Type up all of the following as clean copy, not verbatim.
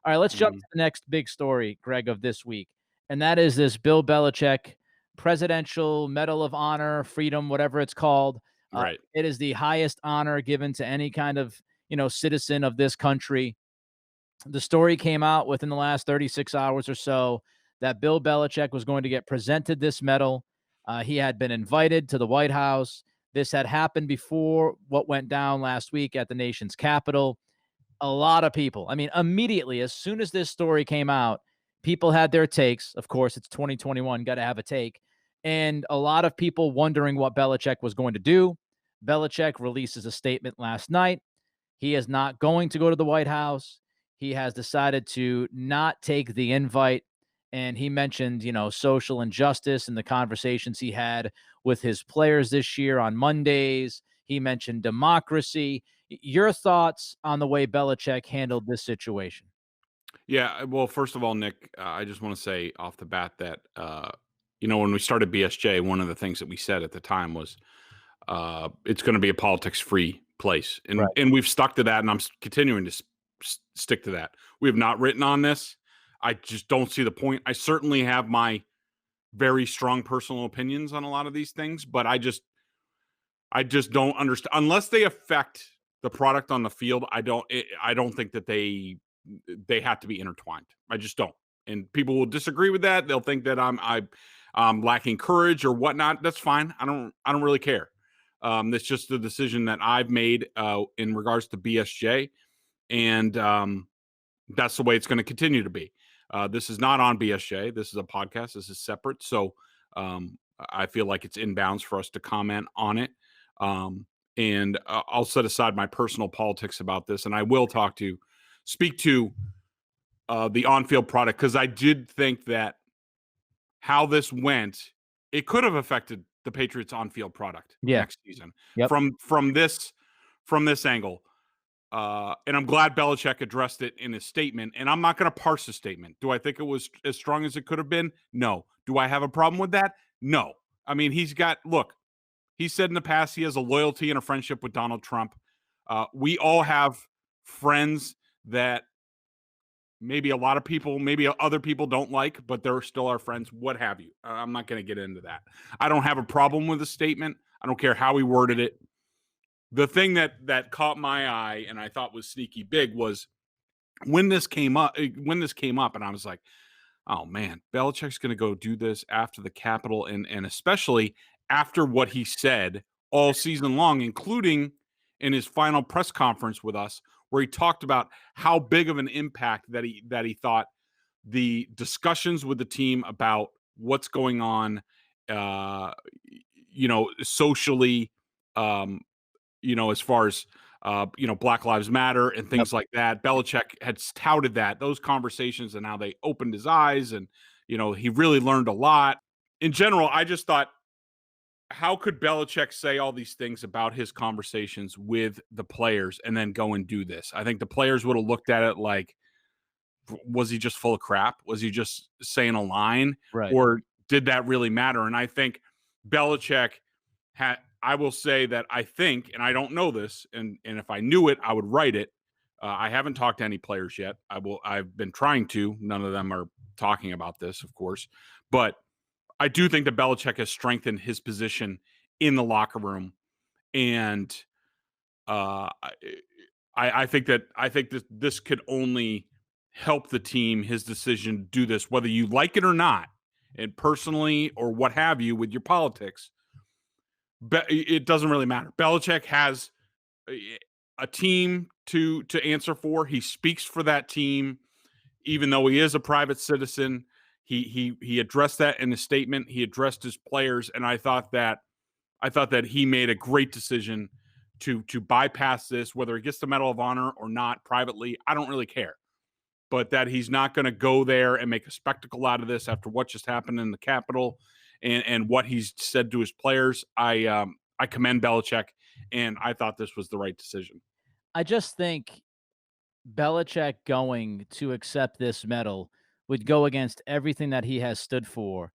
All right, let's jump to Mhm. the next big story, Greg, of this week, and that is this Bill Belichick Presidential Medal of Honor, Freedom, whatever it's called. Right. It is the highest honor given to any kind of, citizen of this country. The story came out within the last 36 hours or so that Bill Belichick was going to get presented this medal. He had been invited to the White House. This had happened before what went down last week at the nation's capital. A lot of people, I mean, immediately, as soon as this story came out, people had their takes. Of course, it's 2021, got to have a take. And a lot of people wondering what Belichick was going to do. Belichick releases a statement last night. He is not going to go to the White House. He has decided to not take the invite. And he mentioned, social injustice and the conversations he had with his players this year on Mondays. He mentioned democracy. Your thoughts on the way Belichick handled this situation? Yeah. Well, first of all, Nick, I just want to say off the bat that, when we started BSJ, one of the things that we said at the time was it's going to be a politics free place. And, Right. and we've stuck to that. And I'm continuing to stick to that. We have not written on this. I just don't see the point. I certainly have my very strong personal opinions on a lot of these things, but I just don't understand unless they affect the product on the field. I don't think that they have to be intertwined. I just don't. And people will disagree with that. They'll think that I'm lacking courage or whatnot. That's fine. I don't really care. That's just the decision that I've made in regards to BSJ, and that's the way it's going to continue to be. This is not on BSJ. This is a podcast. This is separate. So I feel like it's inbounds for us to comment on it. Um, and I'll set aside my personal politics about this, and I will speak to the on-field product, because I did think that how this went, it could have affected the Patriots on-field product Yeah. next season Yep. from this angle. And I'm glad Belichick addressed it in his statement. And I'm not going to parse the statement. Do I think it was as strong as it could have been? No. Do I have a problem with that? No. I mean, he said in the past he has a loyalty and a friendship with Donald Trump. We all have friends that maybe a lot of people, maybe other people don't like, but they're still our friends, what have you. I'm not going to get into that. I don't have a problem with the statement. I don't care how he worded it. The thing that caught my eye and I thought was sneaky big was when this came up, and I was like, oh man, Belichick's going to go do this after the Capitol, and especially after what he said all season long, including in his final press conference with us, where he talked about how big of an impact that he thought the discussions with the team about what's going on, socially, as far as Black Lives Matter and Yep. things like that. Belichick had touted those conversations and how they opened his eyes, and he really learned a lot. In general, I just thought, how could Belichick say all these things about his conversations with the players and then go and do this? I think the players would have looked at it like, was he just full of crap? Was he just saying a line? Right. Or did that really matter? And I think Belichick had, I will say that I think, and I don't know this, and if I knew it, I would write it. I haven't talked to any players yet. I've been trying to. None of them are talking about this, of course. But I do think that Belichick has strengthened his position in the locker room. And uh, I think that this could only help the team, his decision to do this, whether you like it or not, and personally or what have you with your politics. But it doesn't really matter. Belichick has a team to answer for. He speaks for that team, even though he is a private citizen. He addressed that in his statement. He addressed his players, and I thought that he made a great decision to bypass this, whether he gets the Medal of Honor or not privately. I don't really care, but that he's not going to go there and make a spectacle out of this after what just happened in the Capitol, and what he's said to his players. I commend Belichick, and I thought this was the right decision. I just think Belichick going to accept this medal would go against everything that he has stood for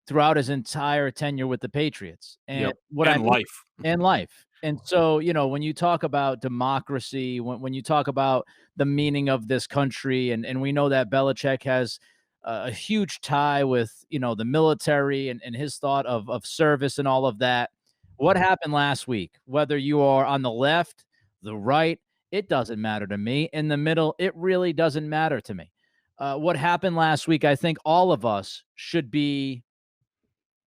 throughout his entire tenure with the Patriots. And Yep. what I And mean life. and life. And so, when you talk about democracy, when you talk about the meaning of this country, and we know that Belichick has a huge tie with, the military and his thought of service and all of that. What happened last week? Whether you are on the left, the right, it doesn't matter to me. In the middle, it really doesn't matter to me. What happened last week, I think all of us should be,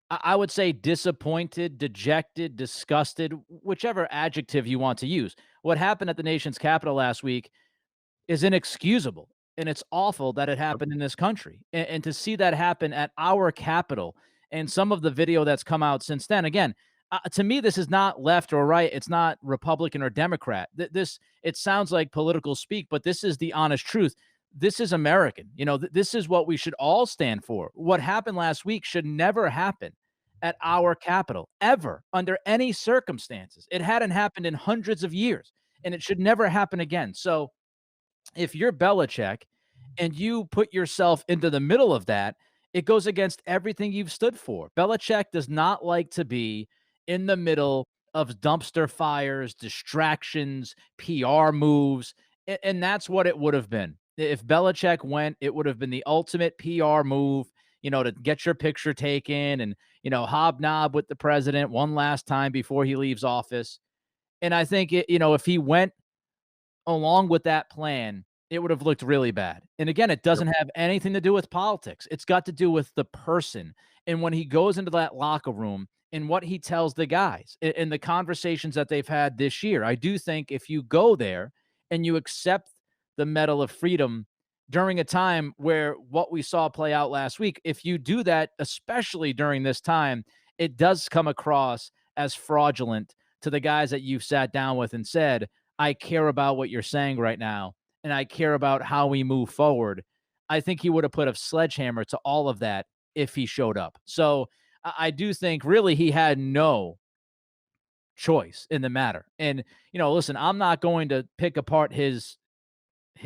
I would say, disappointed, dejected, disgusted, whichever adjective you want to use. What happened at the nation's capital last week is inexcusable, and it's awful that it Yep. happened in this country. And to see that happen at our capital, and some of the video that's come out since then, again, to me, this is not left or right. It's not Republican or Democrat. This it sounds like political speak, but this is the honest truth. This is American. This is what we should all stand for. What happened last week should never happen at our capital, ever, under any circumstances. It hadn't happened in hundreds of years, and it should never happen again. So if you're Belichick and you put yourself into the middle of that, it goes against everything you've stood for. Belichick does not like to be in the middle of dumpster fires, distractions, PR moves, and that's what it would have been. If Belichick went, it would have been the ultimate PR move, to get your picture taken and, hobnob with the president one last time before he leaves office. And I think if he went along with that plan, it would have looked really bad. And again, it Yep. doesn't have anything to do with politics. It's got to do with the person. And when he goes into that locker room and what he tells the guys in the conversations that they've had this year, I do think if you go there and you accept the Medal of Freedom during a time where what we saw play out last week, if you do that, especially during this time, it does come across as fraudulent to the guys that you've sat down with and said, I care about what you're saying right now, and I care about how we move forward. I think he would have put a sledgehammer to all of that if he showed up. So I do think really he had no choice in the matter. And, listen, I'm not going to pick apart his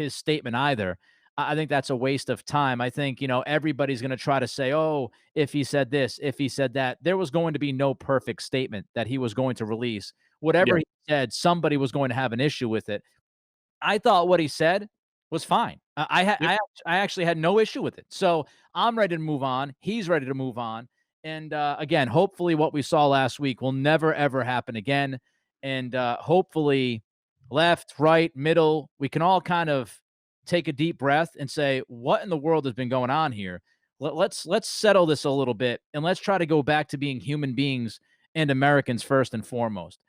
statement either. I think that's a waste of time. I think, everybody's going to try to say, oh, if he said this, if he said that, there was going to be no perfect statement that he was going to release. Whatever Yeah. he said, somebody was going to have an issue with it. I thought what he said was fine. Yep. I actually had no issue with it. So I'm ready to move on. He's ready to move on. And again, hopefully, what we saw last week will never ever happen again. And hopefully, left, right, middle, we can all kind of take a deep breath and say, what in the world has been going on here? Let's settle this a little bit, and let's try to go back to being human beings and Americans first and foremost.